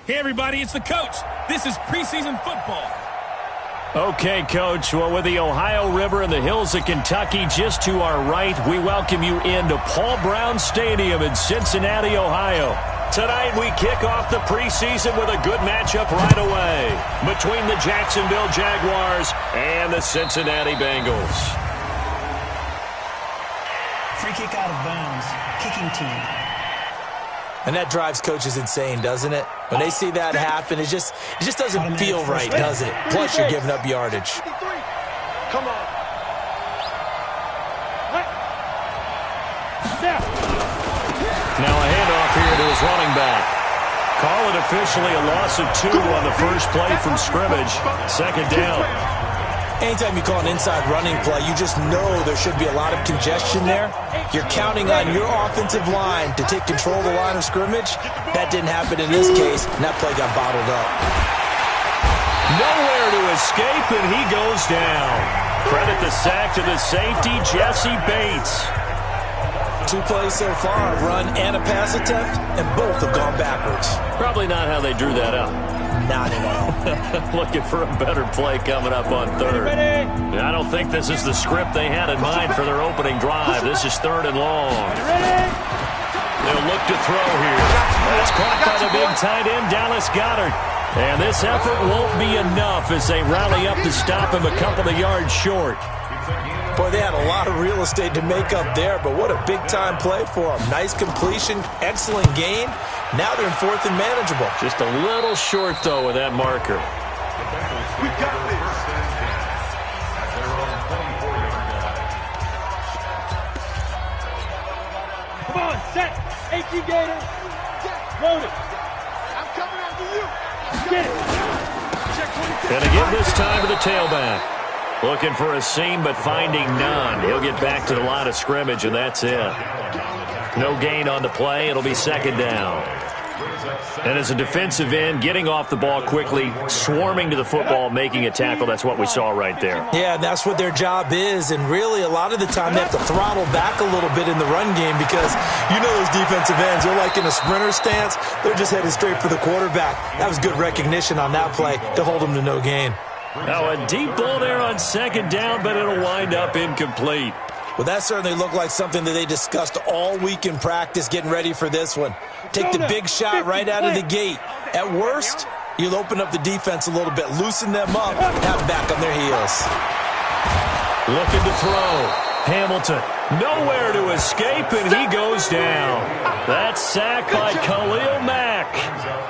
Hey, everybody, it's the coach. This is preseason football. Okay, Coach. Well, with the Ohio River and the hills of Kentucky just to our right, we welcome you into Paul Brown Stadium in Cincinnati, Ohio. Tonight, we kick off the preseason with a good matchup right away between the Jacksonville Jaguars and the Cincinnati Bengals. Free kick out of bounds. Kicking team. And that drives coaches insane, doesn't it? When they see that happen, it just doesn't feel right, does it? Plus, you're giving up yardage. Come on. Now a handoff here to his running back. Call it officially a loss of 2 on the first play from scrimmage. Second down. Anytime you call an inside running play, you just know there should be a lot of congestion there. You're counting on your offensive line to take control of the line of scrimmage. That didn't happen in this case, and that play got bottled up. Nowhere to escape, and he goes down. Credit the sack to the safety, Jesse Bates. 2 plays so far, a run and a pass attempt, and both have gone backwards. Probably not how they drew that up. Not at all. Looking for a better play coming up on third. I don't think this is the script they had in mind for their opening drive. This is 3rd and long. They'll look to throw here. That's caught by the big tight end, Dallas Goedert. And this effort won't be enough as they rally up to stop him a couple of yards short. Boy, they had a lot of real estate to make up there, but what a big-time play for them. Nice completion, excellent gain. Now they're in 4th and manageable. Just a little short, though, with that marker. We got this. Come on, set. 18 Gator. Load it. I'm coming after you. Get it. Gonna give this time to the tailback. Looking for a seam, but finding none. He'll get back to the line of scrimmage, and that's it. No gain on the play. It'll be 2nd down. And as a defensive end, getting off the ball quickly, swarming to the football, making a tackle, that's what we saw right there. Yeah, and that's what their job is. And really, a lot of the time, they have to throttle back a little bit in the run game because you know those defensive ends, they're like in a sprinter stance. They're just headed straight for the quarterback. That was good recognition on that play to hold them to no gain. Now a deep ball there on 2nd down, but it'll wind up incomplete. Well, that certainly looked like something that they discussed all week in practice getting ready for this one. Take the big shot right out of the gate. At worst, you'll open up the defense a little bit, loosen them up, have them back on their heels. Looking to throw. Hamilton, nowhere to escape, and he goes down. That's sacked by Khalil Mack.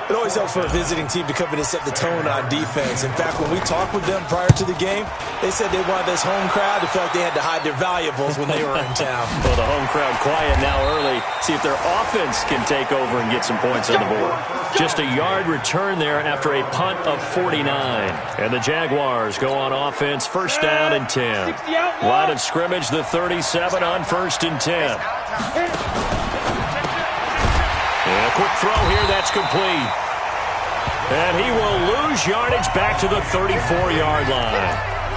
It always helps for a visiting team to come in and set the tone on defense. In fact, when we talked with them prior to the game, they said they wanted this home crowd to feel like they had to hide their valuables when they were in town. Well, the home crowd quiet now early. See if their offense can take over and get some points on the board. Just a yard return there after a punt of 49. And the Jaguars go on offense, 1st down and 10. Line of scrimmage, the 37 on 1st and 10. And a quick throw here, that's complete. And he will lose yardage back to the 34-yard line.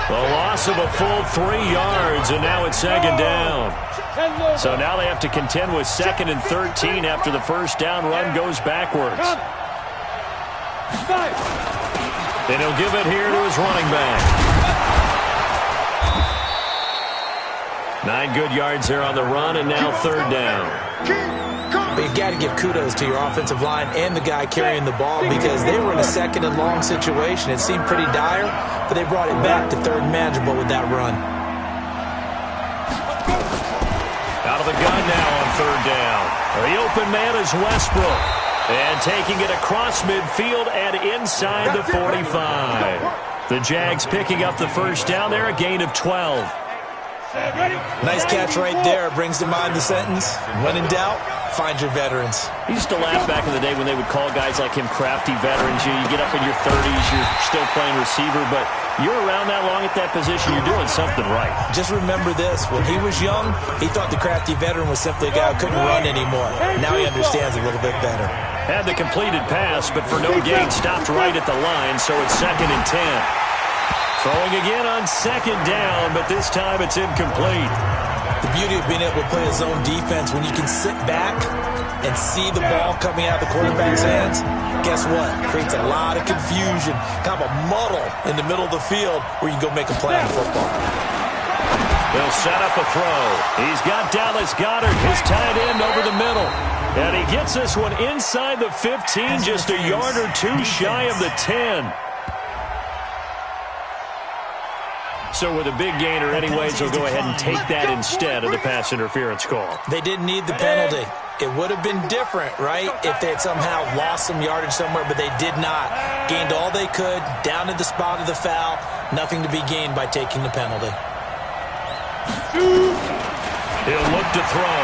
The loss of a full 3 yards, and now it's 2nd down. So now they have to contend with 2nd and 13 after the 1st down run goes backwards. And he'll give it here to his running back. 9 good yards there on the run, and now 3rd down. But you got to give kudos to your offensive line and the guy carrying the ball because they were in a 2nd and long situation. It seemed pretty dire, but they brought it back to 3rd and manageable with that run. Out of the gun now on 3rd down. The open man is Westbrook. And taking it across midfield and inside the 45. The Jags picking up the 1st down there, a gain of 12. Nice catch right there. Brings to mind the sentence, when in doubt, find your veterans. I used to laugh back in the day when they would call guys like him crafty veterans. You get up in your 30s, you're still playing receiver, but you're around that long at that position, you're doing something right. Just remember this. When he was young, he thought the crafty veteran was simply a guy who couldn't run anymore. Now he understands a little bit better. Had the completed pass, but for no gain, stopped right at the line, so it's 2nd and 10. Throwing again on 2nd down, but this time it's incomplete. The beauty of being able to play a zone defense. When you can sit back and see the ball coming out of the quarterback's hands, guess what? Creates a lot of confusion, kind of a muddle in the middle of the field where you can go make a play on football. They'll set up a throw. He's got Dallas Goedert, his tight end, over the middle. And he gets this one inside the 15, just a yard or two shy of the 10. So with a big gainer anyways, they'll go ahead and take that instead of the pass interference call. They didn't need the penalty. It would have been different, right, if they had somehow lost some yardage somewhere, but they did not. Gained all they could, down to the spot of the foul. Nothing to be gained by taking the penalty. He'll look to throw,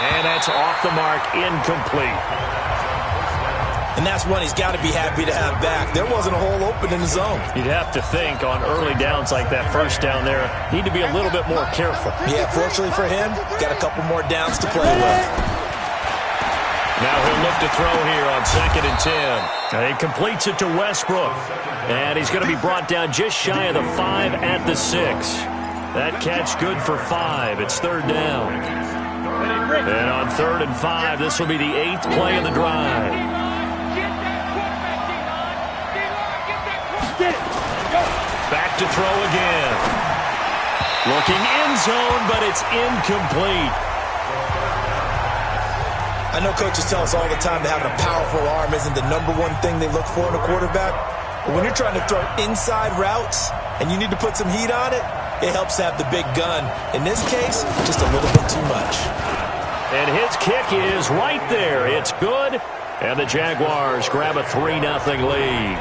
and that's off the mark, incomplete. And that's one he's got to be happy to have back. There wasn't a hole open in the zone. You'd have to think on early downs like that first down there, need to be a little bit more careful. Yeah, fortunately for him, got a couple more downs to play with. Now he'll look to throw here on 2nd and 10. And he completes it to Westbrook. And he's going to be brought down just shy of the 5 at the 6. That catch good for 5. It's 3rd down. And on 3rd and 5, this will be the 8th play of the drive. Back to throw again. Looking end zone, but it's incomplete. I know coaches tell us all the time that having a powerful arm isn't the #1 thing they look for in a quarterback. But when you're trying to throw inside routes and you need to put some heat on it, it helps to have the big gun. In this case, just a little bit too much. And his kick is right there. It's good. And the Jaguars grab a 3-0 lead.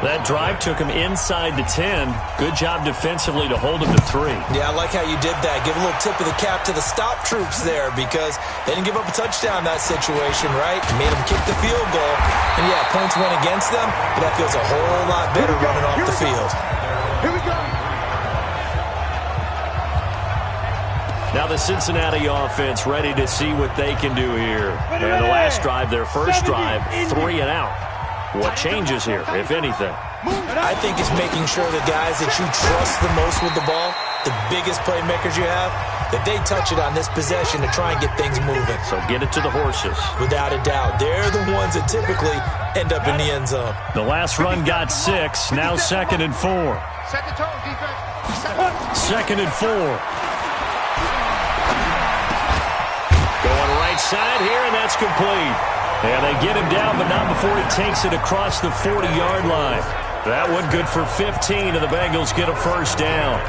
That drive took him inside the 10. Good job defensively to hold him to 3. Yeah, I like how you did that. Give a little tip of the cap to the stop troops there because they didn't give up a touchdown in that situation, right? Made them kick the field goal. And, yeah, points went against them, but that feels a whole lot better running off the field. Here we go. Now the Cincinnati offense ready to see what they can do here. And the last drive, their first drive, 3 and out. What changes here, if anything? I think it's making sure the guys that you trust the most with the ball, the biggest playmakers you have, that they touch it on this possession to try and get things moving. So get it to the horses. Without a doubt. They're the ones that typically end up in the end zone. The last run got 6. Now 2nd and 4. Set the tone, defense. 2nd and 4. Going right side here, and that's complete. And they get him down, but not before he takes it across the 40-yard line. That one good for 15, and the Bengals get a first down.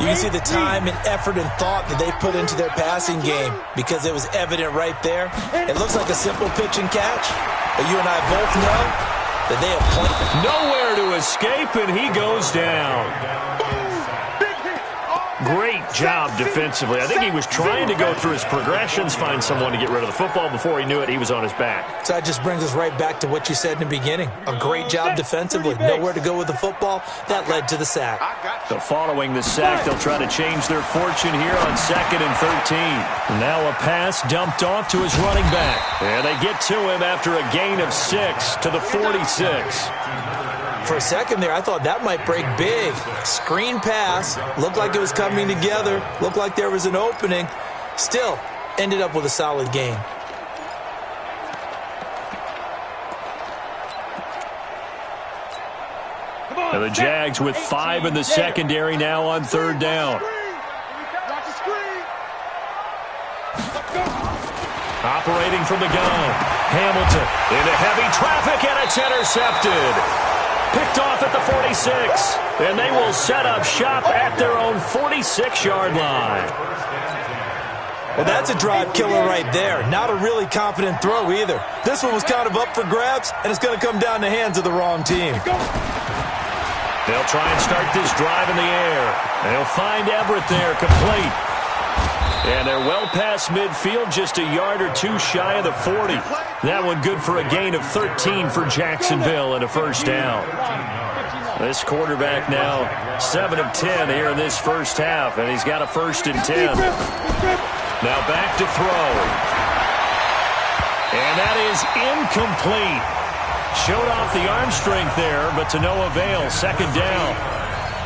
You can see the time and effort and thought that they put into their passing game because it was evident right there. It looks like a simple pitch and catch, but you and I both know that they have plenty. Nowhere to escape, and he goes down. Great job defensively. I think he was trying to go through his progressions, find someone to get rid of the football. Before he knew it, he was on his back. So that just brings us right back to what you said in the beginning. A great job defensively. Nowhere to go with the football. That led to the sack. So following the sack, they'll try to change their fortune here on 2nd and 13. Now a pass dumped off to his running back. And they get to him after a gain of 6 to the 46. For a second there, I thought that might break big. Screen pass. Looked like it was coming together. Looked like there was an opening. Still, ended up with a solid gain. And the Jags with 5 in the secondary now on 3rd down. Operating from the gun. Hamilton into heavy traffic, and it's intercepted. Picked off at the 46, and they will set up shop at their own 46-yard line. Well, that's a drive killer right there. Not a really confident throw either. This one was kind of up for grabs, and it's going to come down the hands of the wrong team. They'll try and start this drive in the air. They'll find Everett there, complete. And they're well past midfield, just a yard or two shy of the 40. That one good for a gain of 13 for Jacksonville and a first down. This quarterback now 7 of 10 here in this first half, and he's got a 1st and 10. Now back to throw. And that is incomplete. Showed off the arm strength there, but to no avail. 2nd down.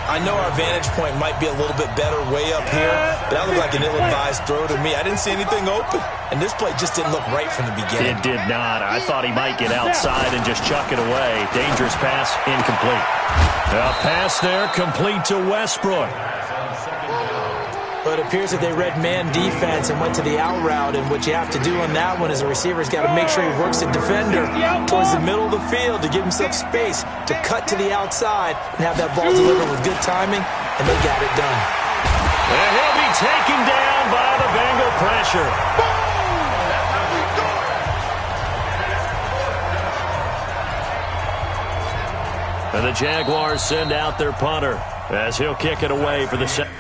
I know our vantage point might be a little bit better way up here, but that looked like an ill-advised throw to me. I didn't see anything open, and this play just didn't look right from the beginning. It did not. I thought he might get outside and just chuck it away. Dangerous pass, incomplete. A pass there, complete to Westbrook. But it appears that they read man defense and went to the out route, and what you have to do on that one is the receiver's got to make sure he works the defender towards the middle of the field to give himself space to cut to the outside and have that ball delivered with good timing, and they got it done. And he'll be taken down by the Bengal pressure. And the Jaguars send out their punter as he'll kick it away for the second.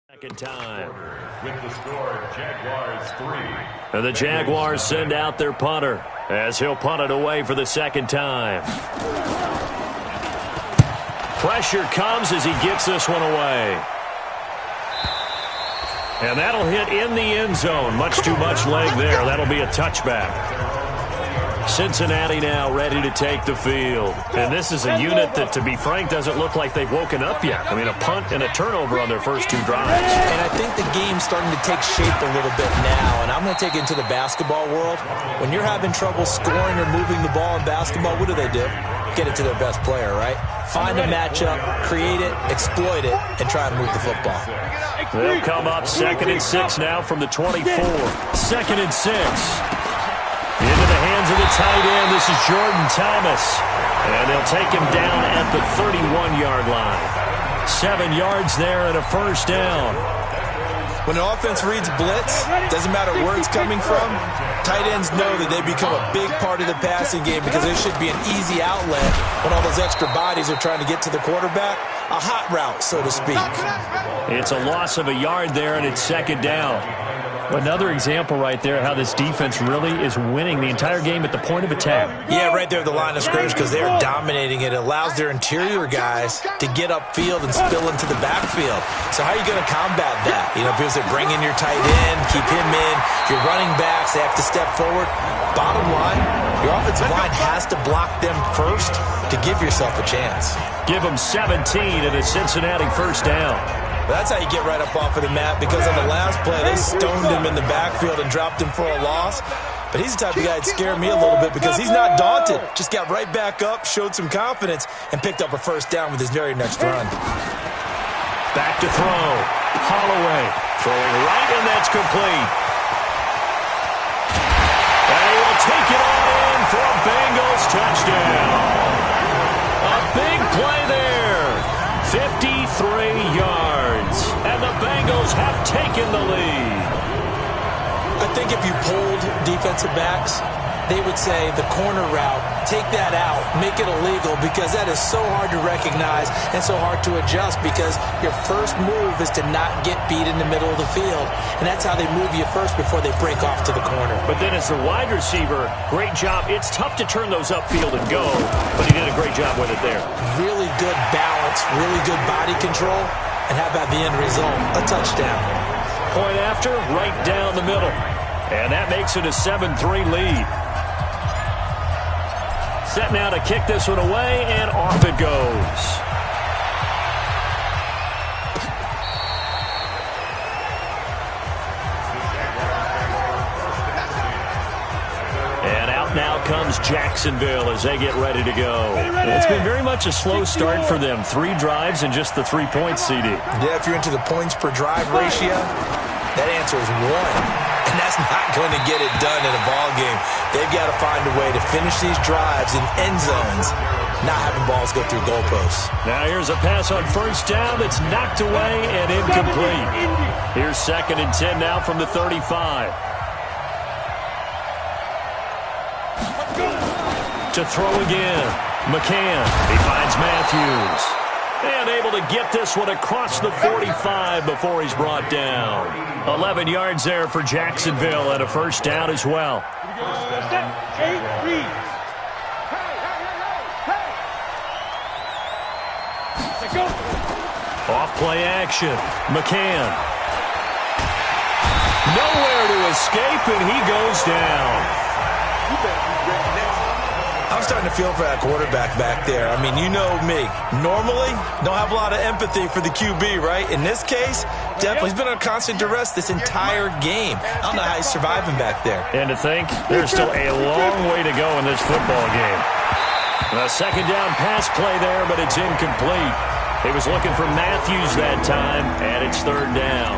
Second time. With the score, Jaguars 3. And the Jaguars send out their punter as he'll punt it away for the second time. Pressure comes as he gets this one away. And that'll hit in the end zone. Much too much leg there. That'll be a touchback. Cincinnati now ready to take the field. And this is a unit that, to be frank, doesn't look like they've woken up yet. I mean, a punt and a turnover on their first two drives. And I think the game's starting to take shape a little bit now. And I'm going to take it into the basketball world. When you're having trouble scoring or moving the ball in basketball, what do? Get it to their best player, right? Find a matchup, create it, exploit it, and try and move the football. They'll come up 2nd and 6 now from the 24. 2nd and 6. Into the hands of the tight end. This is Jordan Thomas. And they'll take him down at the 31-yard line. 7 yards there and a first down. When the offense reads blitz, doesn't matter where it's coming from, tight ends know that they become a big part of the passing game because there should be an easy outlet when all those extra bodies are trying to get to the quarterback. A hot route, so to speak. It's a loss of a yard there, and it's 2nd down. Another example right there how this defense really is winning the entire game at the point of attack. Yeah, right there at the line of scrimmage because they're dominating it. It allows their interior guys to get upfield and spill into the backfield. So how are you going to combat that? You know, because they bring in your tight end, keep him in, your running backs, they have to step forward. Bottom line, your offensive line has to block them first to give yourself a chance. Give them 17 and a Cincinnati first down. That's how you get right up off of the mat, because on the last play, they stoned him in the backfield and dropped him for a loss. But he's the type of guy that scared me a little bit because he's not daunted. Just got right back up, showed some confidence, and picked up a first down with his very next run. Back to throw. Holloway throwing right, and that's complete. And he will take it on in for a Bengals touchdown. A big play there. 53 yards. And the Bengals have taken the lead. I think if you polled defensive backs, they would say the corner route, take that out, make it illegal, because that is so hard to recognize and so hard to adjust, because your first move is to not get beat in the middle of the field, and that's how they move you first before they break off to the corner. But then as the wide receiver, great job. It's tough to turn those upfield and go, but he did a great job with it there. Really good balance, really good body control, and how about the end result? A touchdown. Point after, right down the middle. And that makes it a 7-3 lead. Set now to kick this one away, and off it goes. And out now comes Jacksonville as they get ready to go. It's been very much a slow start for them. 3 drives and just the 3 points, CD. Yeah, if you're into the points per drive ratio, that answer is 1. And that's not going to get it done in a ball game. They've got to find a way to finish these drives in end zones, not having balls go through goalposts. Now here's a pass on first down that's knocked away and incomplete. Here's 2nd and 10 now from the 35. To throw again. McCann. He finds Matthews. And able to get this one across the 45 before he's brought down. 11 yards there for Jacksonville and a first down as well. Off play action. McCann. Nowhere to escape, and he goes down. I'm starting to feel for that quarterback back there. I mean, you know me. Normally, don't have a lot of empathy for the QB, right? In this case, definitely. He's been on constant duress this entire game. I don't know how he's surviving back there. And to think, there's still a long way to go in this football game. A 2nd down pass play there, but it's incomplete. He was looking for Matthews that time, and it's 3rd down.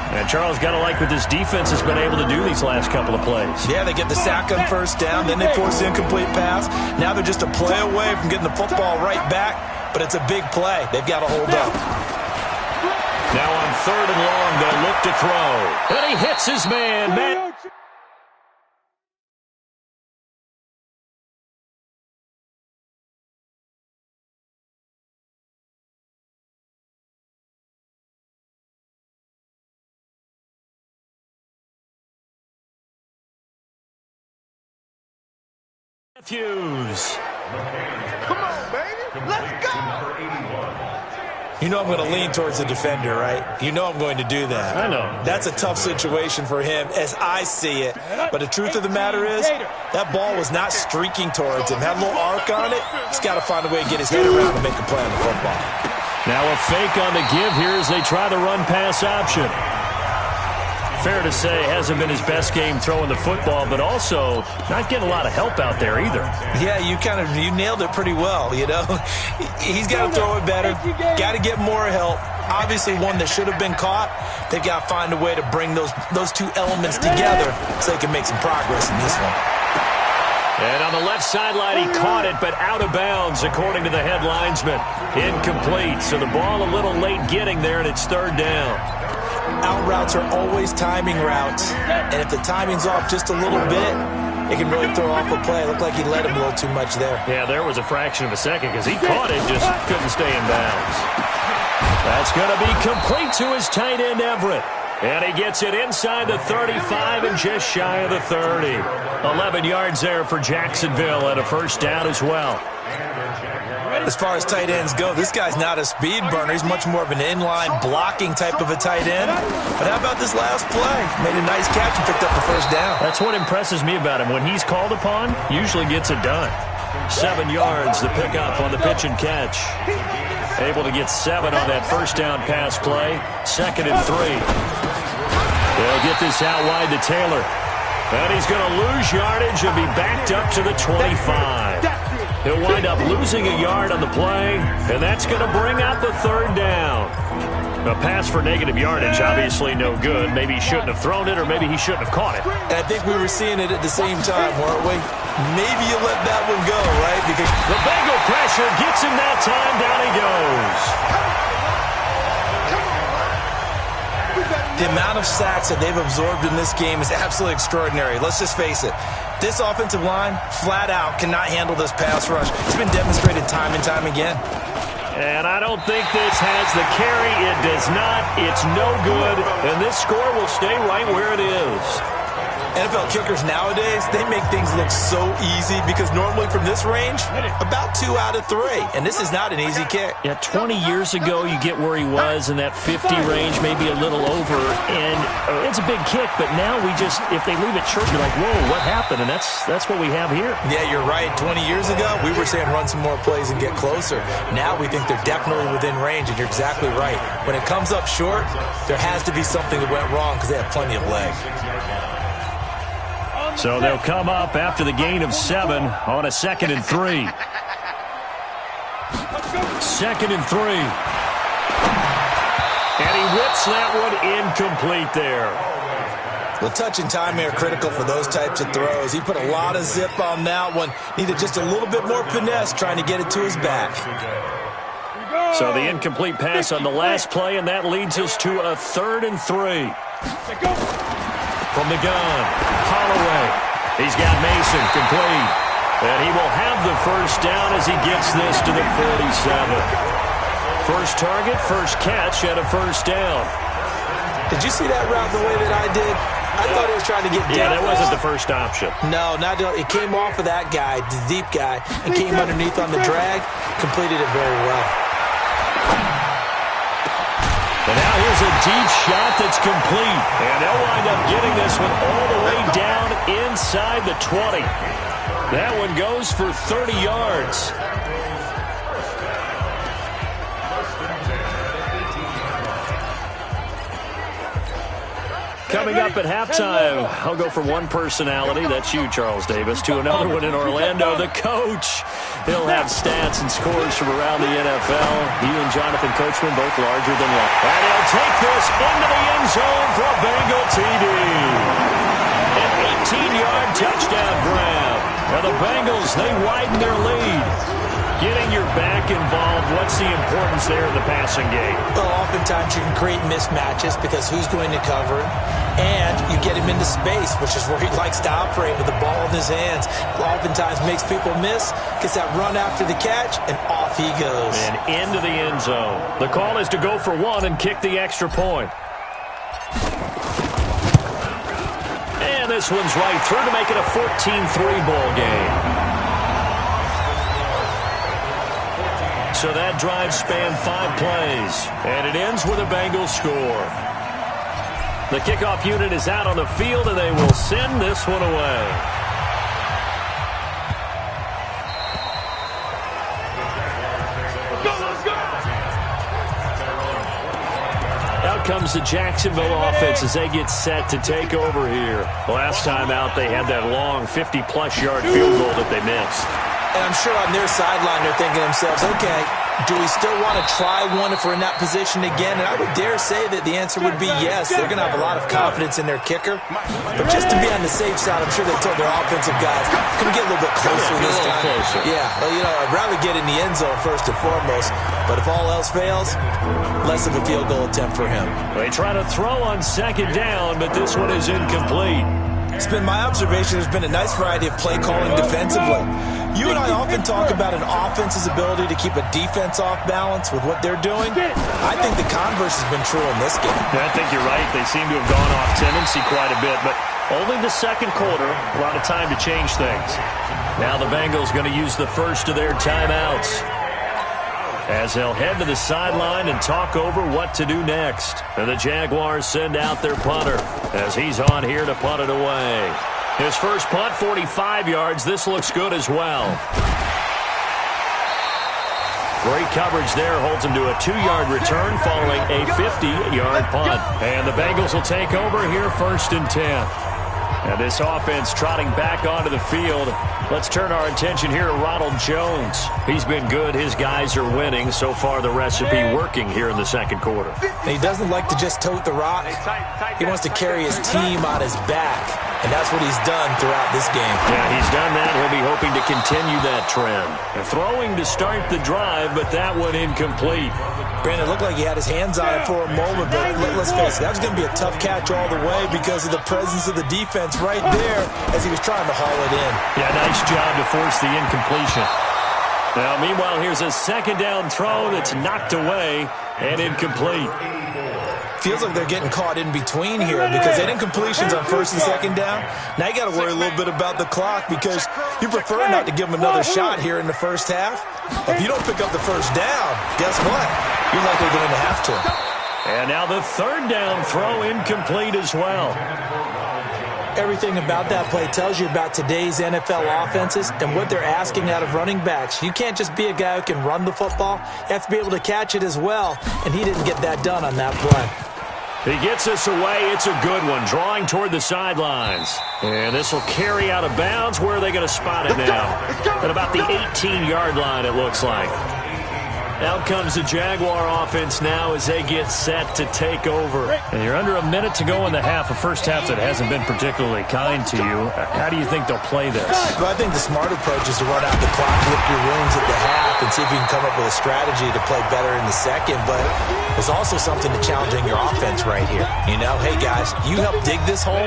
And Charles, got to like what this defense has been able to do these last couple of plays. Yeah, they get the sack on first down, then they force the incomplete pass. Now they're just a play away from getting the football right back, but it's a big play. They've got to hold up. Now on 3rd and long, they'll look to throw. And he hits his man. Matthews. Come on, baby. Let's go. You know I'm going to lean towards the defender, right? You know I'm going to do that. I know. That's a tough situation for him as I see it. But the truth of the matter is, that ball was not streaking towards him. Had a little arc on it. He's got to find a way to get his head around and make a play on the football. Now a fake on the give here as they try to run pass option. Fair to say, hasn't been his best game throwing the football, but also not getting a lot of help out there either. Yeah, you nailed it pretty well, you know. He's got to throw it better, got to get more help. Obviously one that should have been caught. They've got to find a way to bring those 2 elements together so they can make some progress in this one. And on the left sideline, he caught it, but out of bounds, according to the head linesman. Incomplete, so the ball a little late getting there, and it's 3rd down. Out routes are always timing routes, and if the timing's off just a little bit, it can really throw off a play. It looked like he let him a little too much there. Yeah, there was a fraction of a second because he caught it, just couldn't stay in bounds. That's going to be complete to his tight end, Everett. And he gets it inside the 35 and just shy of the 30. 11 yards there for Jacksonville and a first down as well. As far as tight ends go, this guy's not a speed burner. He's much more of an inline blocking type of a tight end. But how about this last play? Made a nice catch and picked up the first down. That's what impresses me about him. When he's called upon, usually gets it done. 7 yards to pick up on the pitch and catch. Able to get 7 on that first down pass play. 2nd and 3. They'll get this out wide to Taylor. And he's going to lose yardage and be backed up to the 25. He'll wind up losing a yard on the play, and that's going to bring out the 3rd down. A pass for negative yardage, obviously no good. Maybe he shouldn't have thrown it, or maybe he shouldn't have caught it. And I think we were seeing it at the same time, weren't we? Maybe you let that one go, right? Because the Bengal pressure gets him that time. Down he goes. The amount of sacks that they've absorbed in this game is absolutely extraordinary. Let's just face it. This offensive line, flat out, cannot handle this pass rush. It's been demonstrated time and time again. And I don't think this has the carry. It does not. It's no good. And this score will stay right where it is. NFL kickers nowadays, they make things look so easy because normally from this range, about 2 out of 3. And this is not an easy kick. Yeah, 20 years ago, you get where he was in that 50 range, maybe a little over. And it's a big kick, but now we just, if they leave it short, you're like, whoa, what happened? And that's what we have here. Yeah, you're right. 20 years ago, we were saying run some more plays and get closer. Now we think they're definitely within range, and you're exactly right. When it comes up short, there has to be something that went wrong because they have plenty of leg. So they'll come up after the gain of 7 on a 2nd and 3. 2nd and 3. And he whips that one incomplete there. Well, touch and time are critical for those types of throws. He put a lot of zip on that one. Needed just a little bit more finesse trying to get it to his back. So the incomplete pass on the last play, and that leads us to a 3rd and 3. From the gun, Holloway. He's got Mason complete. And he will have the first down as he gets this to the 47. First target, first catch, and a first down. Did you see that route the way that I did? I thought he was trying to get down. Yeah, that wasn't the first option. No, not it came off of that guy, the deep guy, and came underneath on the drag. Completed it very well. And now here's a deep shot that's complete. And they'll wind up getting this one all the way down inside the 20. That one goes for 30 yards. Coming up at halftime, I'll go from one personality, that's you, Charles Davis, to another one in Orlando, the coach. He'll have stats and scores from around the NFL. He and Jonathan Coachman both larger than life. And he'll take this into the end zone for a Bengal TD. An 18-yard touchdown grab. Now the Bengals, they widen their lead. Getting your back involved, what's the importance there in the passing game? Well, oftentimes you can create mismatches because who's going to cover him? And you get him into space, which is where he likes to operate with the ball in his hands. Oftentimes makes people miss, gets that run after the catch, and off he goes. And into the end zone. The call is to go for 1 and kick the extra point. And this one's right through to make it a 14-3 ball game. So that drive spanned 5 plays, and it ends with a Bengals score. The kickoff unit is out on the field, and they will send this one away. Out comes the Jacksonville offense as they get set to take over here. Last time out, they had that long 50-plus yard field goal that they missed. And I'm sure on their sideline they're thinking to themselves, okay, do we still want to try one if we're in that position again? And I would dare say that the answer would be yes. They're going to have a lot of confidence in their kicker. But just to be on the safe side, I'm sure they told their offensive guys, can we get a little bit closer this time? Closer. Yeah, well, you know, I'd rather get in the end zone first and foremost. But if all else fails, less of a field goal attempt for him. They try to throw on 2nd down, but this one is incomplete. It's been my observation there's been a nice variety of play calling defensively. You and I often talk about an offense's ability to keep a defense off balance with what they're doing. I think the converse has been true in this game. Yeah, I think you're right. They seem to have gone off tendency quite a bit, but only the 2nd quarter, a lot of time to change things. Now the Bengals going to use the first of their timeouts as they'll head to the sideline and talk over what to do next. And the Jaguars send out their punter as he's on here to punt it away. His first punt, 45 yards. This looks good as well. Great coverage there. Holds him to a 2-yard return following a 50-yard punt. And the Bengals will take over here 1st and 10. And this offense trotting back onto the field. Let's turn our attention here to Ronald Jones. He's been good. His guys are winning. So far, the recipe working here in the 2nd quarter. He doesn't like to just tote the rock. He wants to carry his team on his back. And that's what he's done throughout this game. Yeah, he's done that. He'll be hoping to continue that trend. Throwing to start the drive, but that one incomplete. Brandon, it looked like he had his hands on it for a moment, but let's face it, that was going to be a tough catch all the way because of the presence of the defense right there as he was trying to haul it in. Yeah, nice job to force the incompletion. Now, meanwhile, here's a second down throw that's knocked away and incomplete. Feels like they're getting caught in between here because they had incompletions on first and second down. Now you got to worry a little bit about the clock because you prefer not to give them another shot here in the first half. If you don't pick up the first down, guess what? You're likely going to have to. And now the third down throw incomplete as well. Everything about that play tells you about today's NFL offenses and what they're asking out of running backs. You can't just be a guy who can run the football. You have to be able to catch it as well, and he didn't get that done on that play. He gets us away. It's a good one, drawing toward the sidelines. And this will carry out of bounds. Where are they going to spot it now? At about the 18-yard line, it looks like. Out comes the Jaguar offense now as they get set to take over. And you're under a minute to go in the half, a first half that hasn't been particularly kind to you. How do you think they'll play this? Well, I think the smart approach is to run out the clock, lick your wounds at the half, and see if you can come up with a strategy to play better in the second. But there's also something to challenging your offense right here. You know, hey, guys, you help dig this hole.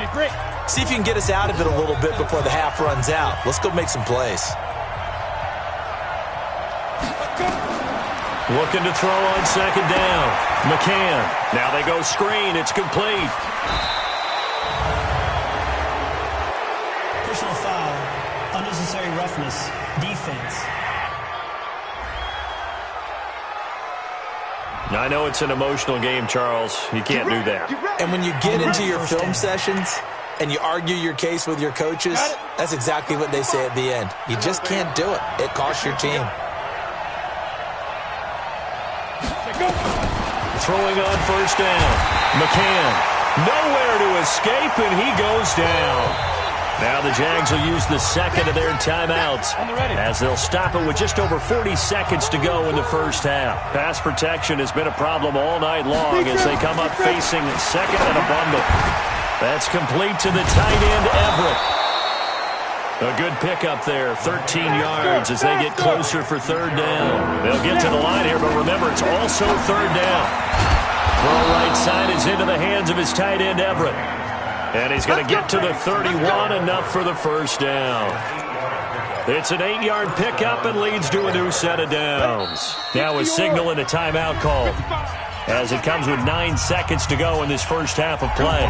See if you can get us out of it a little bit before the half runs out. Let's go make some plays. Looking to throw on second down. McCann. Now they go screen. It's complete. Personal foul. Unnecessary roughness. Defense. I know it's an emotional game, Charles. You can't do that. And when you get into your film sessions and you argue your case with your coaches, that's exactly what they say at the end. You just can't do it. It costs your team. Throwing on first down. McCann. Nowhere to escape, and he goes down. Now the Jags will use the second of their timeouts as they'll stop it with just over 40 seconds to go in the first half. Pass protection has been a problem all night long as they come up facing second and a bundle. That's complete to the tight end, Everett. A good pickup there, 13 yards as they get closer for third down. They'll get to the line here, but remember, it's also third down. Throw right side is into the hands of his tight end, Everett. And he's going to get to the 31, enough for the first down. It's an 8-yard pickup and leads to a new set of downs. Now a signal and a timeout call as it comes with 9 seconds to go in this first half of play.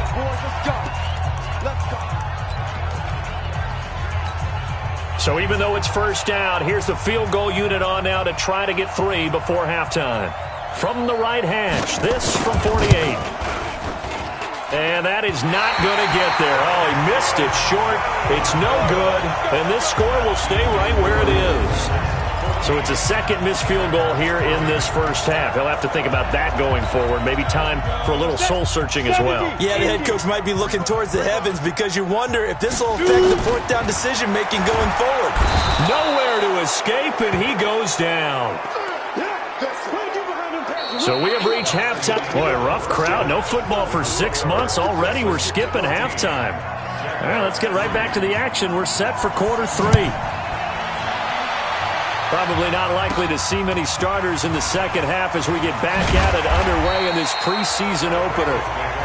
So even though it's first down, here's the field goal unit on now to try to get 3 before halftime. From the right hash, this from 48. And that is not going to get there. Oh, he missed it short. It's no good. And this score will stay right where it is. So it's a second missed field goal here in this first half. He'll have to think about that going forward. Maybe time for a little soul-searching as well. Yeah, the head coach might be looking towards the heavens because you wonder if this will affect the fourth down decision-making going forward. Nowhere to escape, and he goes down. So we have reached halftime. Boy, a rough crowd. No football for 6 months. Already we're skipping halftime. All right, let's get right back to the action. We're set for quarter 3. Probably not likely to see many starters in the second half as we get back at it underway in this preseason opener.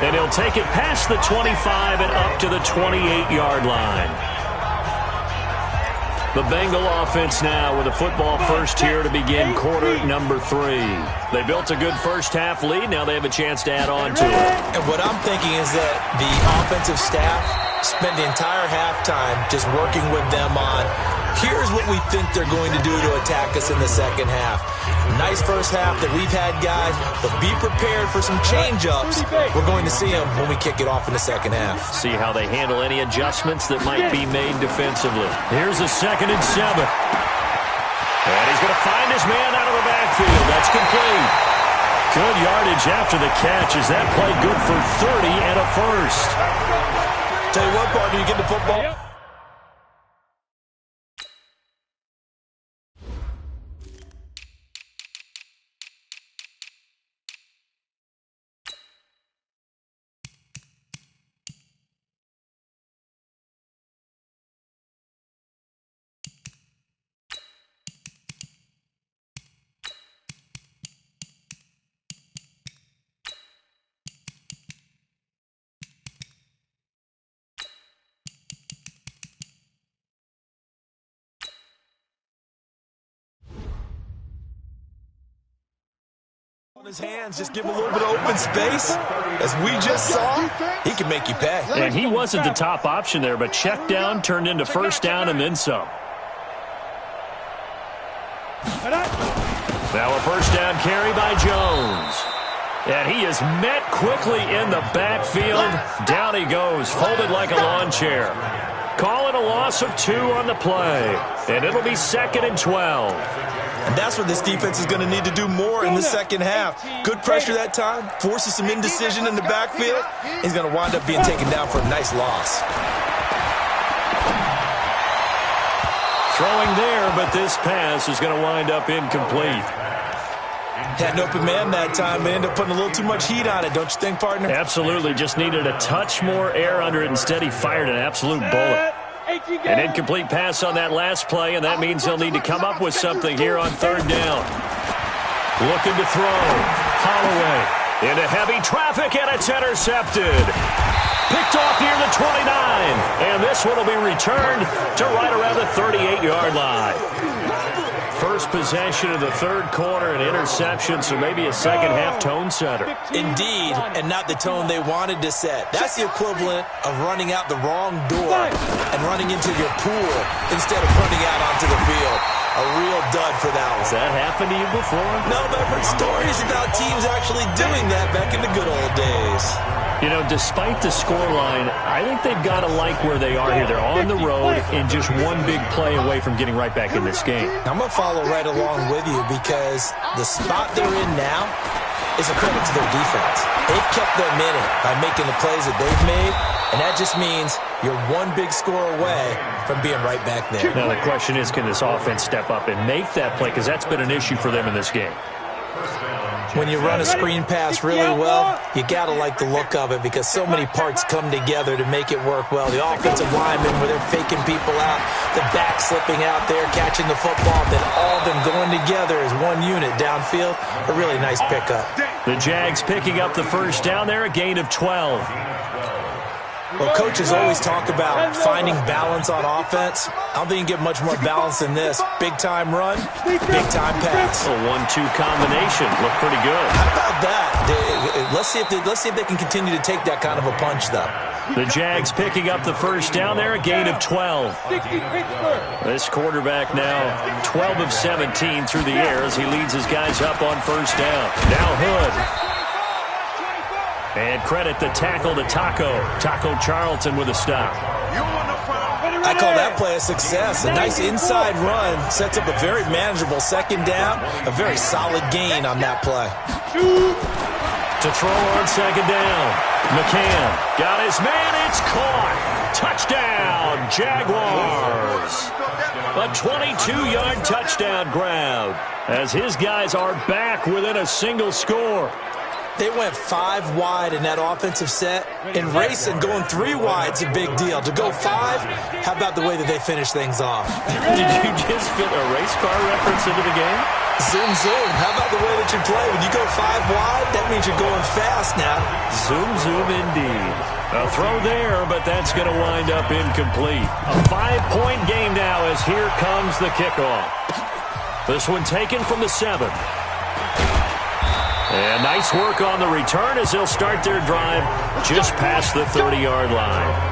And he'll take it past the 25 and up to the 28-yard line. The Bengal offense now with a football first here to begin quarter number 3. They built a good first half lead. Now they have a chance to add on to it. And what I'm thinking is that the offensive staff spent the entire halftime just working with them on, here's what we think they're going to do to attack us in the second half. Nice first half that we've had, guys, but be prepared for some change-ups. We're going to see them when we kick it off in the second half. See how they handle any adjustments that might be made defensively. Here's a 2nd and 7. And he's going to find his man out of the backfield. That's complete. Good yardage after the catch. Is that play good for 30 and a first? Tell you what, partner, you get the football. His hands, just give him a little bit of open space. As we just saw, he can make you pay. And he wasn't the top option there, but check down turned into first down and then some. Now a first down carry by Jones. And he is met quickly in the backfield. Down he goes, folded like a lawn chair. Call it a loss of 2 on the play. And it'll be 2nd and 12. And that's what this defense is going to need to do more in the second half. Good pressure that time, forces some indecision in the backfield. He's going to wind up being taken down for a nice loss. Throwing there, but this pass is going to wind up incomplete. Had an open man that time, but ended up putting a little too much heat on it, don't you think, partner? Absolutely. Just needed a touch more air under it. Instead, he fired an absolute bullet. An incomplete pass on that last play, and that means he'll need to come up with something here on 3rd down. Looking to throw. Holloway into heavy traffic, and it's intercepted. Picked off near the 29, and this one will be returned to right around the 38-yard line. First possession of the 3rd quarter, an interception, so maybe a second-half tone setter. Indeed, and not the tone they wanted to set. That's the equivalent of running out the wrong door and running into your pool instead of running out onto the field. A real dud for that one. Has that happened to you before? No, but I've heard stories about teams actually doing that back in the good old days. You know, despite the scoreline, I think they've got to like where they are here. They're on the road and just one big play away from getting right back in this game. I'm going to follow right along with you because the spot they're in now is a credit to their defense. They've kept them in it by making the plays that they've made, and that just means you're one big score away from being right back there. Now the question is, can this offense step up and make that play? Because that's been an issue for them in this game. When you run a screen pass really well, you got to like the look of it because so many parts come together to make it work well. The offensive linemen, where they're faking people out, the back slipping out there, catching the football, then all of them going together as one unit downfield. A really nice pickup. The Jags picking up the first down there, a gain of 12. Well, coaches always talk about finding balance on offense. I don't think you can get much more balance than this. Big-time run, big-time pass. A 1-2 combination. Looked pretty good. How about that? Let's see if they can continue to take that kind of a punch, though. The Jags picking up the first down there, a gain of 12. This quarterback now 12 of 17 through the air as he leads his guys up on first down. Now Hood. And credit the tackle to Taco Charlton with a stop. I call that play a success. A nice inside run sets up a very manageable second down. A very solid gain on that play. To throw on second down. McCann got his man. It's caught. Touchdown, Jaguars. A 22-yard touchdown grab as his guys are back within a single score. They went 5 wide in that offensive set. In racing, going 3 wide's a big deal. To go 5, how about the way that they finish things off? Did you just fit a race car reference into the game? Zoom, zoom. How about the way that you play? When you go 5 wide, that means you're going fast now. Zoom, zoom indeed. A throw there, but that's going to wind up incomplete. A 5-point game now as here comes the kickoff. This one taken from the 7. And nice work on the return as they'll start their drive just past the 30-yard line.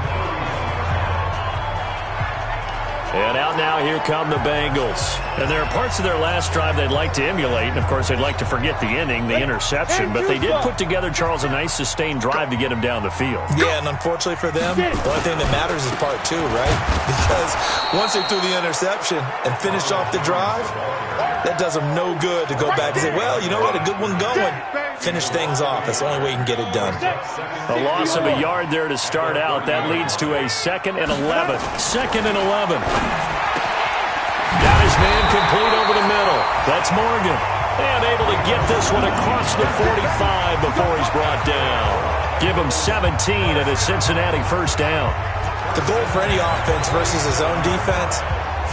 And out now, here come the Bengals. And there are parts of their last drive they'd like to emulate. And, of course, they'd like to forget the inning, the interception. But they did put together, Charles, a nice sustained drive to get him down the field. Yeah, and unfortunately for them, the only thing that matters is part 2, right? Because once they threw the interception and finished off the drive, that does them no good to go back and say, well, you know what, a good one going. Finish things off. That's the only way you can get it done. A loss of a yard there to start out. That leads to a 2nd and 11. 2nd and 11. Got his man complete over the middle. That's Morgan. And able to get this one across the 45 before he's brought down. Give him 17 at a Cincinnati first down. The goal for any offense versus his own defense,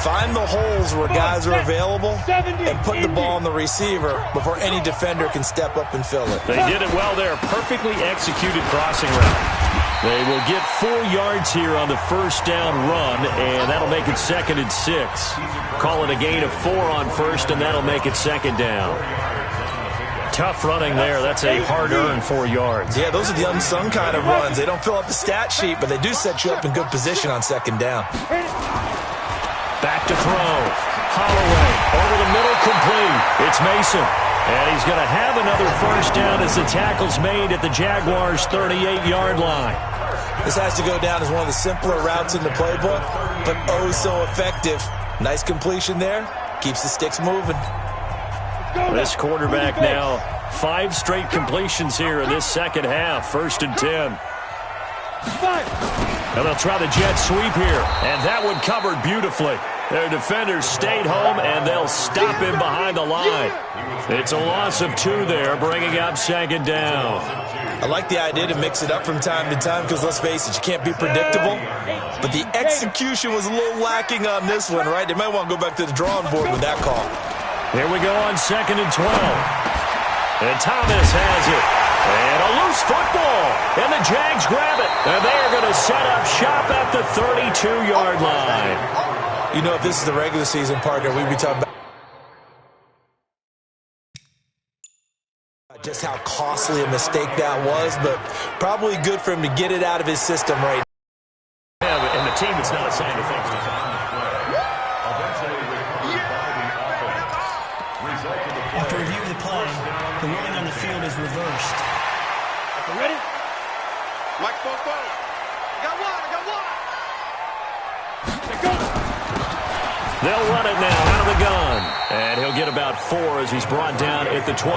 find the holes where guys are available and put the ball on the receiver before any defender can step up and fill it. They did it well there. Perfectly executed crossing route. They will get 4 yards here on the first down run, and that'll make it 2nd and 6. Call it a gain of 4 on first, and that'll make it 2nd down. tough running there. That's a hard-earned 4 yards. Yeah, those are the unsung kind of runs. They don't fill up the stat sheet, but they do set you up in good position on second down. Back to throw. Holloway over the middle, complete. It's Mason. And he's going to have another first down as the tackle's made at the Jaguars' 38-yard line. This has to go down as one of the simpler routes in the playbook, but oh so effective. Nice completion there. Keeps the sticks moving. This quarterback now, 5 straight completions here in this second half. 1st and 10. And they'll try the jet sweep here. And that one covered beautifully. Their defenders stayed home, and they'll stop him behind the line. It's a loss of 2 there, bringing up 2nd down. I like the idea to mix it up from time to time because, let's face it, you can't be predictable. But the execution was a little lacking on this one, right? They might want to go back to the drawing board with that call. Here we go on 2nd and 12. And Thomas has it. And a loose football. And the Jags grab it. And they are going to set up shop at the 32-yard line. You know, if this is the regular season, partner, we'd be talking about just how costly a mistake that was, but probably good for him to get it out of his system right now. Yeah, and the team that's not assigned defensive. After review of the play, the ruling on the field is reversed. Ready? Mike, go. I got one. They'll run it now out of the gun. And he'll get about 4 as he's brought down at the 24.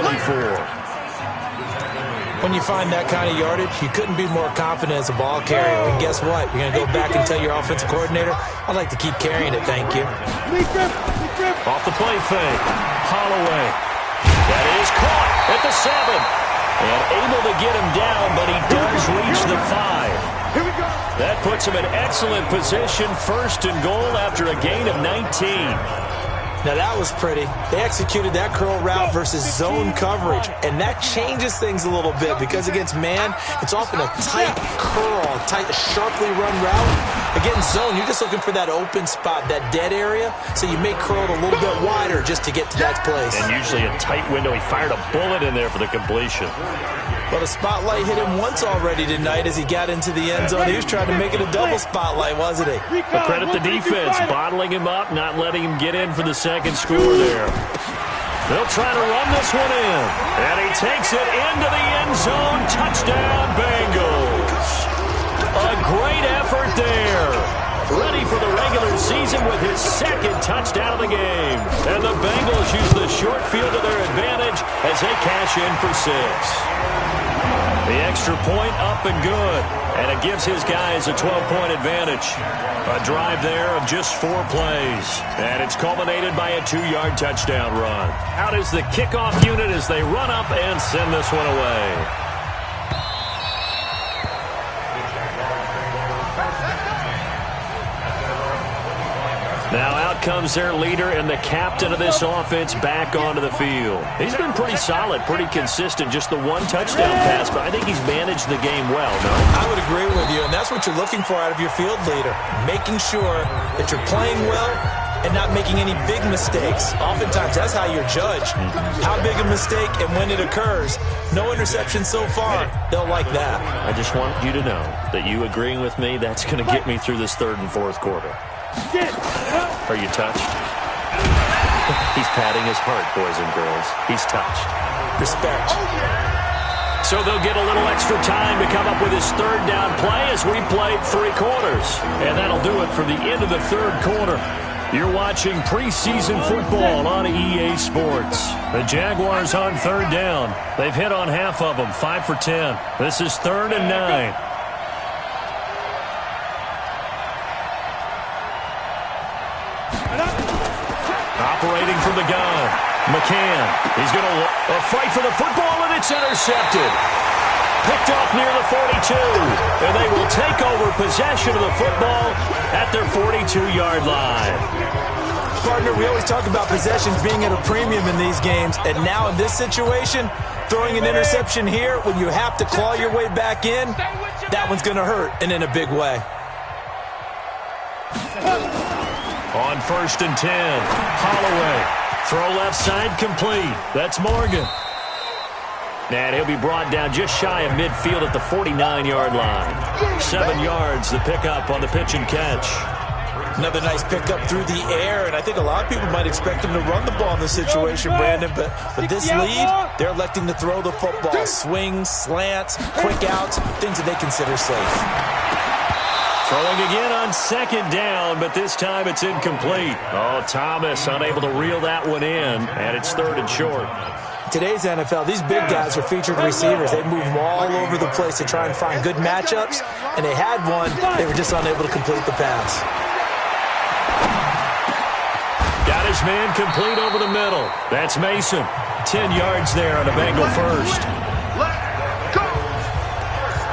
When you find that kind of yardage, you couldn't be more confident as a ball carrier. And guess what? You're going to go back and tell your offensive coordinator, I'd like to keep carrying it, thank you. Off the play fake. Holloway. That is caught at the 7. And able to get him down, but he does reach the 5. Here we go. That puts him in excellent position, 1st and goal after a gain of 19. Now that was pretty. They executed that curl route versus zone coverage, and that changes things a little bit because against man, it's often a tight curl, tight, sharply run route. Against zone, you're just looking for that open spot, that dead area, so you may curl it a little bit wider just to get to that place. And usually a tight window. He fired a bullet in there for the completion. But a spotlight hit him once already tonight as he got into the end zone. He was trying to make it a double spotlight, wasn't he? But credit the defense, bottling him up, not letting him get in for the second score there. They'll try to run this one in. And he takes it into the end zone. Touchdown, Bengals. A great effort there. Ready for the regular season with his 2nd touchdown of the game. And the Bengals use the short field to their advantage as they cash in for 6. The extra point up and good. And it gives his guys a 12-point advantage. A drive there of just 4 plays. And it's culminated by a 2-yard touchdown run. Out is the kickoff unit as they run up and send this one away. Now out comes their leader and the captain of this offense back onto the field. He's been pretty solid, pretty consistent, just the 1 touchdown pass, but I think he's managed the game well, no? I would agree with you, and that's what you're looking for out of your field leader, making sure that you're playing well and not making any big mistakes. Oftentimes, that's how you're judged. How big a mistake and when it occurs. No interception so far. They'll like that. I just want you to know that you agreeing with me, that's going to get me through this 3rd and 4th quarter. Are you touched? He's patting his heart, boys and girls. He's touched. Respect. So they'll get a little extra time to come up with his 3rd down play as we played 3 quarters. And that'll do it for the end of the 3rd quarter. You're watching preseason football on EA Sports. The Jaguars on 3rd down. They've hit on half of them, 5 for 10. This is 3rd and 9. Operating from the gun, McCann. He's going to fight for the football, and it's intercepted. Picked off near the 42, and they will take over possession of the football at their 42-yard line. Partner, we always talk about possessions being at a premium in these games, and now in this situation, throwing an interception here when you have to claw your way back in, that one's going to hurt, and in a big way. On 1st and 10, Holloway. Throw left side complete. That's Morgan. And he'll be brought down just shy of midfield at the 49-yard line. 7 yards, the pickup on the pitch and catch. Another nice pickup through the air, and I think a lot of people might expect him to run the ball in this situation, Brandon, but with this lead, they're electing to throw the football. Swings, slants, quick outs, things that they consider safe. Throwing again on 2nd down, but this time it's incomplete. Oh, Thomas unable to reel that one in, and it's 3rd and short. Today's NFL, these big guys are featured receivers. They move them all over the place to try and find good matchups, and they had one. They were just unable to complete the pass. Got his man complete over the middle. That's Mason. 10 yards there on a Bengal first.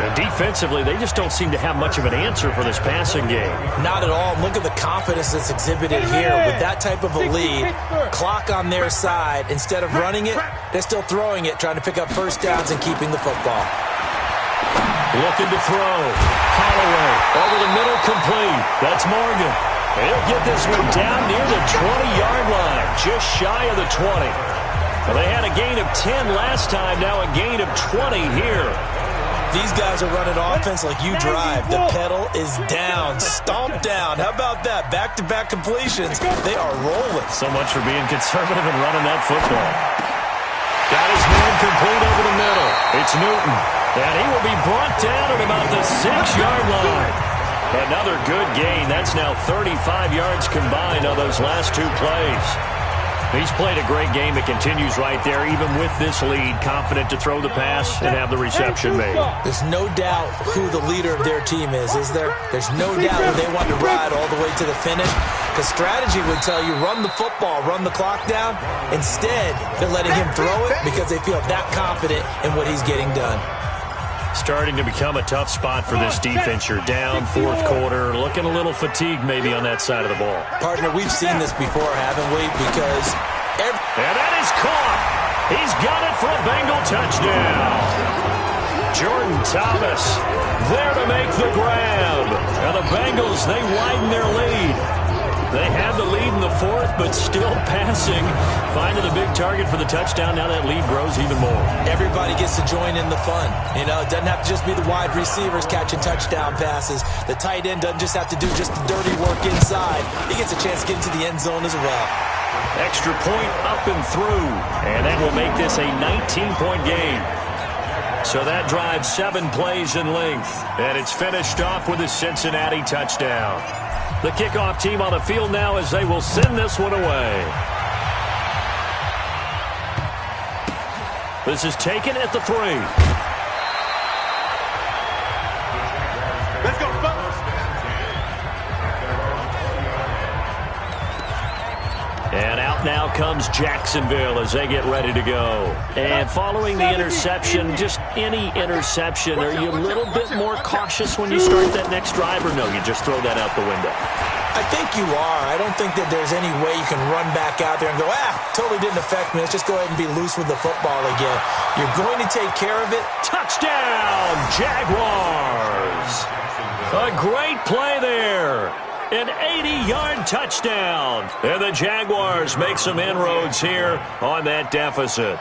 And defensively, they just don't seem to have much of an answer for this passing game. Not at all. Look at the confidence that's exhibited here. With that type of a lead, clock on their side, instead of running it, they're still throwing it, trying to pick up first downs and keeping the football. Looking to throw. Holloway over the middle, complete. That's Morgan. He'll get this one down near the 20-yard line, just shy of the 20. Well, they had a gain of 10 last time, now a gain of 20 here. These guys are running offense like you drive. The pedal is down, stomped down. How about that? Back-to-back completions. They are rolling. So much for being conservative and running that football. Got his man complete over the middle. It's Newton. And he will be brought down at about the 6-yard line. Another good gain. That's now 35 yards combined on those last 2 plays. He's played a great game. It continues right there, even with this lead, confident to throw the pass and have the reception made. There's no doubt who the leader of their team is there? There's no doubt who they want to ride all the way to the finish. Because strategy would tell you, run the football, run the clock down. Instead, they're letting him throw it because they feel that confident in what he's getting done. Starting to become a tough spot for this defense. You're down 4th quarter, looking a little fatigued maybe on that side of the ball. Partner, we've seen this before, haven't we? Because and that is caught. He's got it for a Bengal touchdown. Jordan Thomas there to make the grab. And the Bengals, they widen their lead. They have the lead in the 4th, but still passing. Finding the big target for the touchdown. Now that lead grows even more. Everybody gets to join in the fun. You know, it doesn't have to just be the wide receivers catching touchdown passes. The tight end doesn't just have to do just the dirty work inside. He gets a chance to get into the end zone as well. Extra point up and through. And that will make this a 19-point game. So that drives 7 plays in length. And it's finished off with a Cincinnati touchdown. The kickoff team on the field now as they will send this one away. This is taken at the 3. Let's go, And out now comes Jacksonville as they get ready to go. And following the interception, just any interception, are you a little bit more cautious when you start that next drive, or no, you just throw that out the window? I think you are. I don't think that there's any way you can run back out there and go, totally didn't affect me. Let's just go ahead and be loose with the football again. You're going to take care of it. Touchdown, Jaguars! A great play there. An 80-yard touchdown. And the Jaguars make some inroads here on that deficit.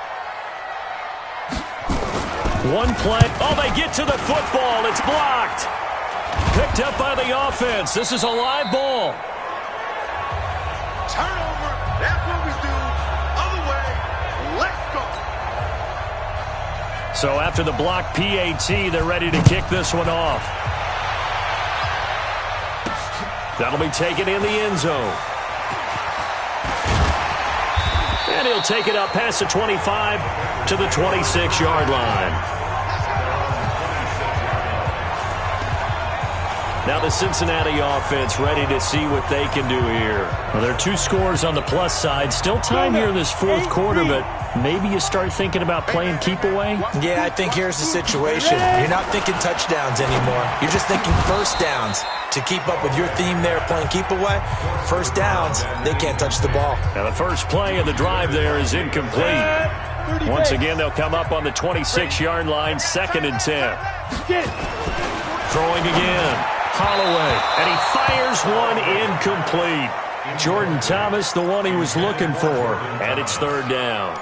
One play. Oh, they get to the football. It's blocked. Picked up by the offense. This is a live ball. turnover. That's what we do. Other way. Let's go. So after the block PAT, they're ready to kick this one off. That'll be taken in the end zone. And he'll take it up past the 25 to the 26-yard line. Now the Cincinnati offense ready to see what they can do here. Well, there are 2 scores on the plus side. Still time here in this 4th quarter, but maybe you start thinking about playing keep away? Yeah, I think here's the situation. You're not thinking touchdowns anymore. You're just thinking first downs. To keep up with your theme there, playing keep away, first downs, they can't touch the ball. Now the first play of the drive there is incomplete. Once again, they'll come up on the 26-yard line, 2nd and 10. Throwing again. Holloway, and he fires one incomplete. Jordan Thomas, the one he was looking for, and it's 3rd down.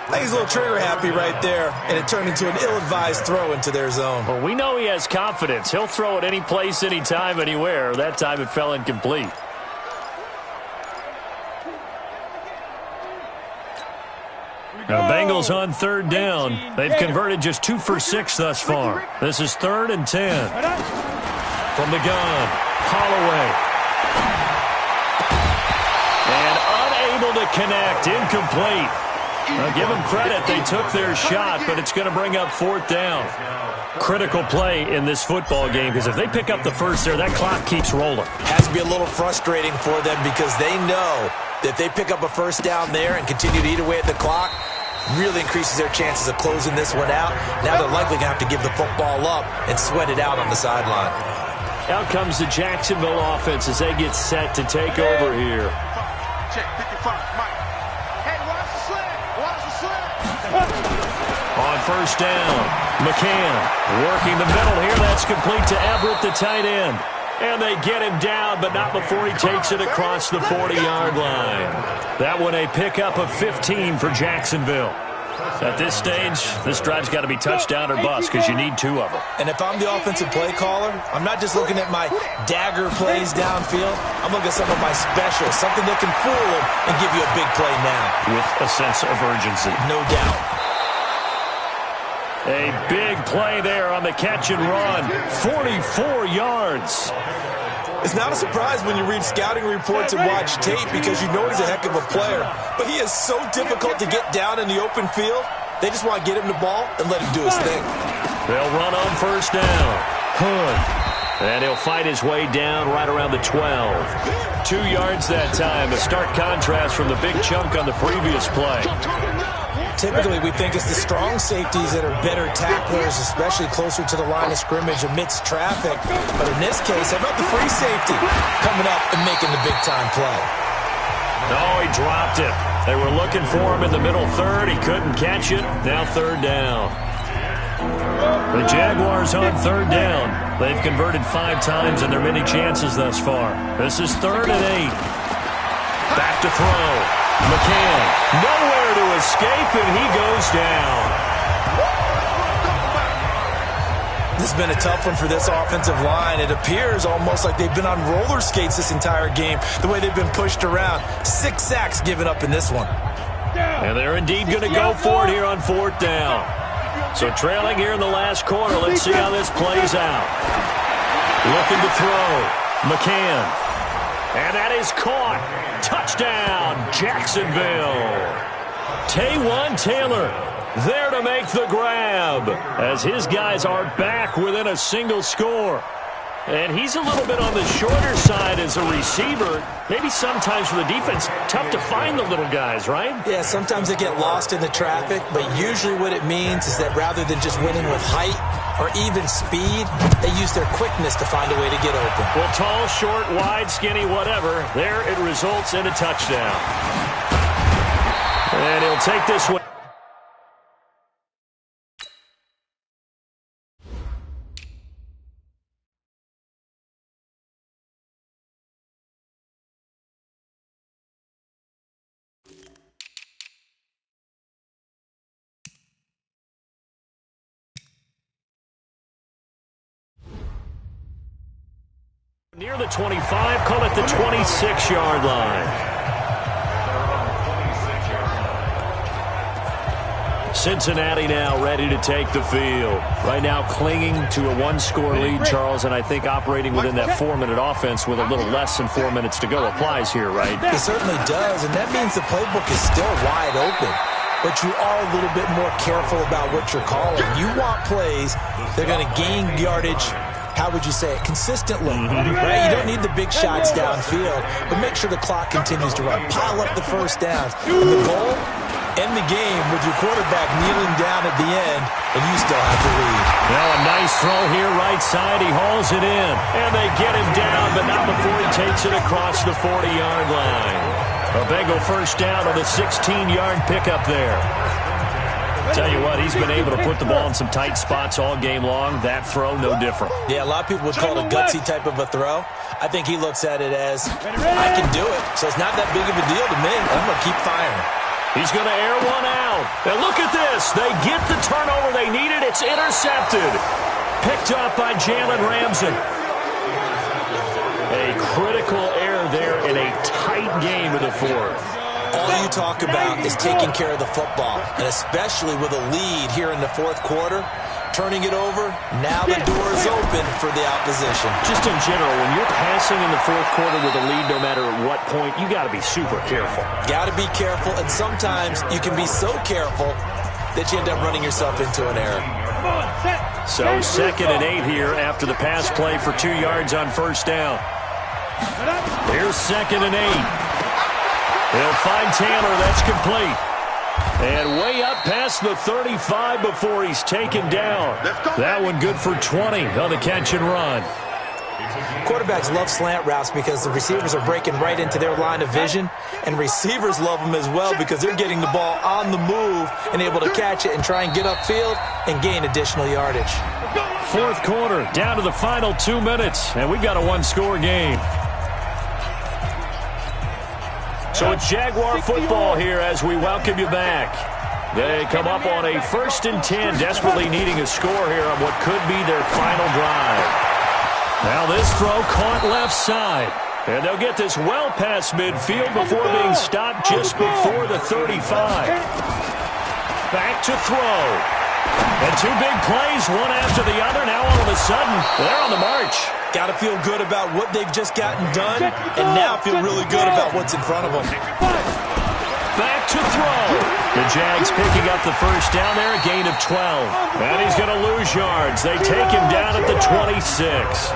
I think he's a little trigger happy right there, and it turned into an ill-advised throw into their zone. Well, we know he has confidence. He'll throw it any place, anytime, anywhere. That time it fell incomplete. Now, Bengals on third down. They've converted just 2 for 6 thus far. This is 3rd and 10. From the gun, Holloway. And unable to connect, incomplete. Now, give them credit, they took their shot, but it's going to bring up 4th down. Critical play in this football game, because if they pick up the first there, that clock keeps rolling. Has to be a little frustrating for them because they know that if they pick up a first down there and continue to eat away at the clock, really increases their chances of closing this one out. Now they're likely going to have to give the football up and sweat it out on the sideline. Out comes the Jacksonville offense as they get set to take over here. Check 55, Mike. Hey, watch the slant. Watch the slant. On first down, McCann working the middle here. That's complete to Everett, the tight end. And they get him down, but not before he takes it across the 40-yard line. That one a pickup of 15 for Jacksonville. At this stage, this drive's got to be touchdown or bust because you need 2 of them. And if I'm the offensive play caller, I'm not just looking at my dagger plays downfield. I'm looking at some of my specials, something that can fool them and give you a big play now. With a sense of urgency. No doubt. A big play there on the catch and run. 44 yards. It's not a surprise when you read scouting reports and watch tape because you know he's a heck of a player. But he is so difficult to get down in the open field. They just want to get him the ball and let him do his thing. They'll run on first down. Hood. And he'll fight his way down right around the 12. 2 yards that time. A stark contrast from the big chunk on the previous play. Typically, we think it's the strong safeties that are better tacklers, especially closer to the line of scrimmage amidst traffic. But in this case, how about the free safety coming up and making the big-time play? No, he dropped it. They were looking for him in the middle third. He couldn't catch it. Now 3rd down. The Jaguars on 3rd down. They've converted 5 times in their many chances thus far. This is 3rd and 8. Back to throw. McCann, nowhere to escape, and he goes down. This has been a tough one for this offensive line. It appears almost like they've been on roller skates this entire game, the way they've been pushed around. 6 sacks given up in this one. And they're indeed going to go for it here on 4th down. So trailing here in the last quarter, let's see how this plays out. Looking to throw. McCann. And that is caught. Touchdown, Jacksonville. Taywan Taylor there to make the grab as his guys are back within a single score. And he's a little bit on the shorter side as a receiver. Maybe sometimes for the defense, tough to find the little guys, right? Yeah, sometimes they get lost in the traffic, but usually what it means is that rather than just winning with height or even speed, they use their quickness to find a way to get open. Well, tall, short, wide, skinny, whatever, there it results in a touchdown. And he'll take this one. Near the 25, call it the 26-yard line. Cincinnati now ready to take the field. Right now clinging to a 1-score lead, Charles, and I think operating within that 4-minute offense with a little less than 4 minutes to go applies here, right? It certainly does, and that means the playbook is still wide open. But you are a little bit more careful about what you're calling. You want plays that are going to gain yardage, how would you say it, consistently, right? You don't need the big shots downfield, but make sure the clock continues to run. Pile up the first downs. And the goal, end the game with your quarterback kneeling down at the end, and you still have the lead. Now a nice throw here, right side. He hauls it in, and they get him down, but not before he takes it across the 40-yard line. A Bengal first down on the 16-yard pickup there. Tell you what, he's been able to put the ball in some tight spots all game long. That throw, no different. Yeah, a lot of people would call it a gutsy type of a throw. I think he looks at it as, I can do it, so it's not that big of a deal to me. I'm going to keep firing. He's going to air one out. And look at this. They get the turnover they needed. It's intercepted. Picked up by Jalen Ramsey. A critical error there in a tight game in the fourth. All you talk about is taking care of the football, and especially with a lead here in the fourth quarter, turning it over, now the door is open for the opposition. Just in general, when you're passing in the fourth quarter with a lead, no matter at what point, you got to be super careful. Got to be careful, and sometimes you can be so careful that you end up running yourself into an error. So 2nd and 8 here after the pass play for 2 yards on first down. Here's 2nd and 8. He'll find Taylor. That's complete. And way up past the 35 before he's taken down. That one good for 20 on the catch and run. Quarterbacks love slant routes because the receivers are breaking right into their line of vision, and receivers love them as well because they're getting the ball on the move and able to catch it and try and get upfield and gain additional yardage. Fourth quarter, down to the final 2 minutes, and we've got a one-score game. So it's Jaguar football here as we welcome you back. They come up on a 1st and 10, desperately needing a score here on what could be their final drive. Now this throw caught left side. And they'll get this well past midfield before being stopped just before the 35. Back to throw. And 2 big plays, one after the other. Now all of a sudden, they're on the march. Got to feel good about what they've just gotten done, and now feel really good about what's in front of them. Back to throw. The Jags picking up the first down there, a gain of 12. And he's going to lose yards. They take him down at the 26.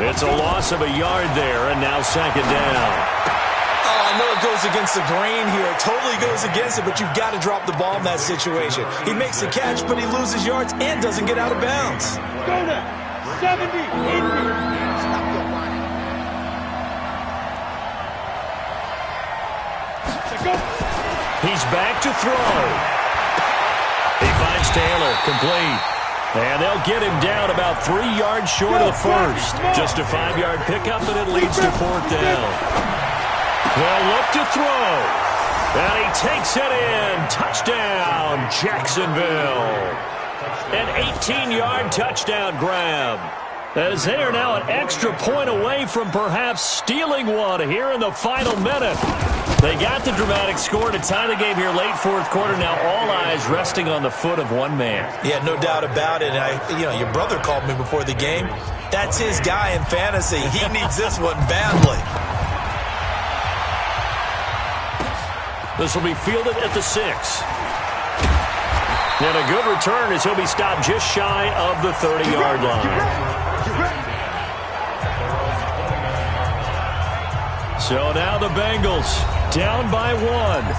It's a loss of a yard there, and now 2nd down. Oh, I know it goes against the grain here. It totally goes against it, but you've got to drop the ball in that situation. He makes the catch, but he loses yards and doesn't get out of bounds. Go to 70, 80. He's back to throw. He finds Taylor, complete. And they'll get him down about 3 yards short of the first. Just a 5-yard pickup, and it leads to 4th down. They'll look to throw. And he takes it in. Touchdown, Jacksonville. An 18-yard touchdown grab. As they are now an extra point away from perhaps stealing one here in the final minute. They got the dramatic score to tie the game here late fourth quarter. Now all eyes resting on the foot of one man. Yeah, no doubt about it. And your brother called me before the game. That's his guy in fantasy. He needs this one badly. This will be fielded at the 6. And a good return as he'll be stopped just shy of the 30-yard line. So now the Bengals down by 1.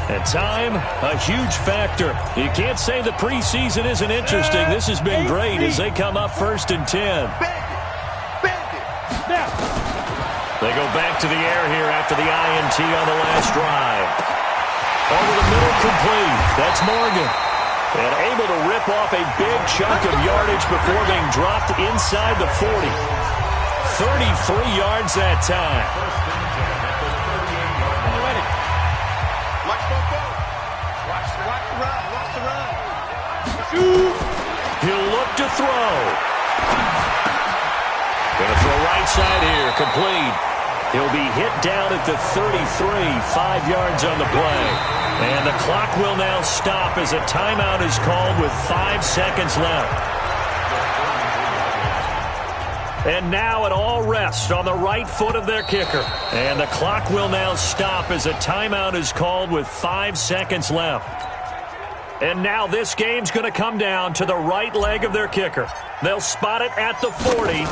And time, a huge factor. You can't say the preseason isn't interesting. This has been great as they come up 1st and 10. They go back to the air here after the INT on the last drive. Over the middle, complete. That's Morgan. And able to rip off a big chunk of yardage before being dropped inside the 40. 33 yards that time. He'll look to throw. Going to throw right side here, complete. He'll be hit down at the 33, 5 yards on the play. And the clock will now stop as a timeout is called with 5 seconds left. And now it all rests on the right foot of their kicker. And the clock will now stop as a timeout is called with 5 seconds left. And now this game's going to come down to the right leg of their kicker. They'll spot it at the 40.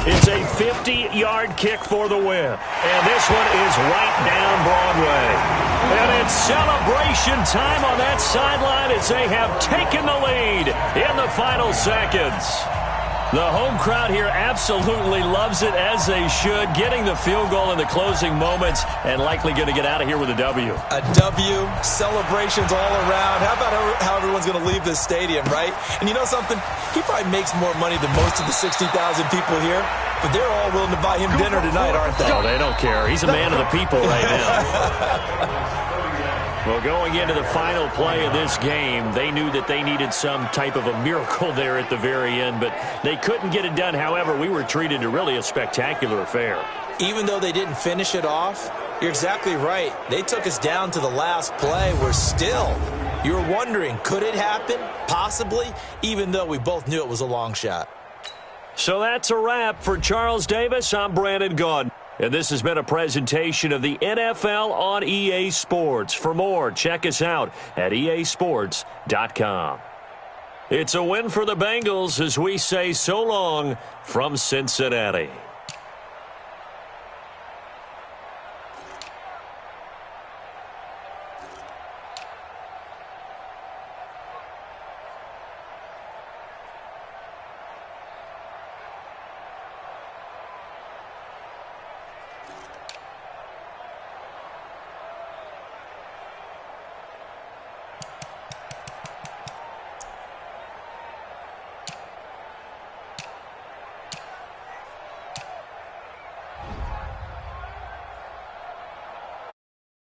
It's a 50-yard kick for the win. And this one is right down Broadway. And it's celebration time on that sideline as they have taken the lead in the final seconds. The home crowd here absolutely loves it, as they should, getting the field goal in the closing moments and likely going to get out of here with a W. A W, celebrations all around. How about how everyone's going to leave this stadium, right? And you know something? He probably makes more money than most of the 60,000 people here, but they're all willing to buy him dinner tonight, aren't they? No, they don't care. He's a man of the people right now. Well, going into the final play of this game, they knew that they needed some type of a miracle there at the very end, but they couldn't get it done. However, we were treated to really a spectacular affair. Even though they didn't finish it off, you're exactly right. They took us down to the last play. We're still, you're wondering, could it happen? Possibly, even though we both knew it was a long shot. So that's a wrap for Charles Davis. I'm Brandon Gaudin. And this has been a presentation of the NFL on EA Sports. For more, check us out at easports.com. It's a win for the Bengals as we say so long from Cincinnati.